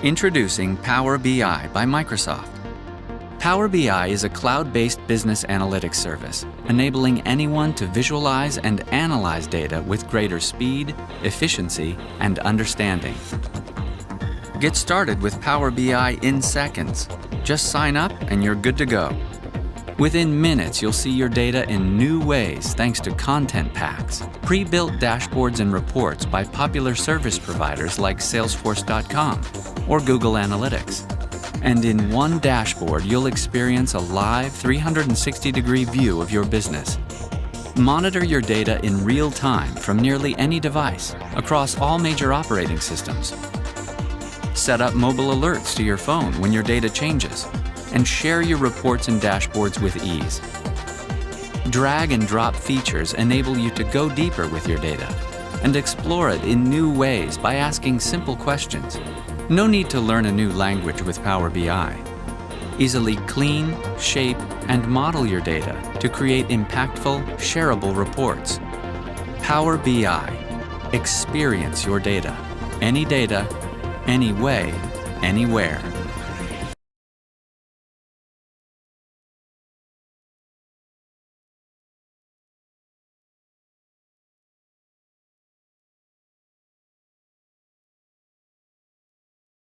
Introducing Power BI by Microsoft. Power BI is a cloud-based business analytics service, enabling anyone to visualize and analyze data with greater speed, efficiency, and understanding. Get started with Power BI in seconds. Just sign up and you're good to go. Within minutes, you'll see your data in new ways thanks to content packs, pre-built dashboards and reports by popular service providers like Salesforce.com or Google Analytics. And in one dashboard, you'll experience a live 360-degree view of your business. Monitor your data in real time from nearly any device across all major operating systems. Set up mobile alerts to your phone when your data changes, and share your reports and dashboards with ease. Drag and drop features enable you to go deeper with your data and explore it in new ways by asking simple questions. No need to learn a new language with Power BI. Easily clean, shape, and model your data to create impactful, shareable reports. Power BI. Experience your data. Any way, anywhere.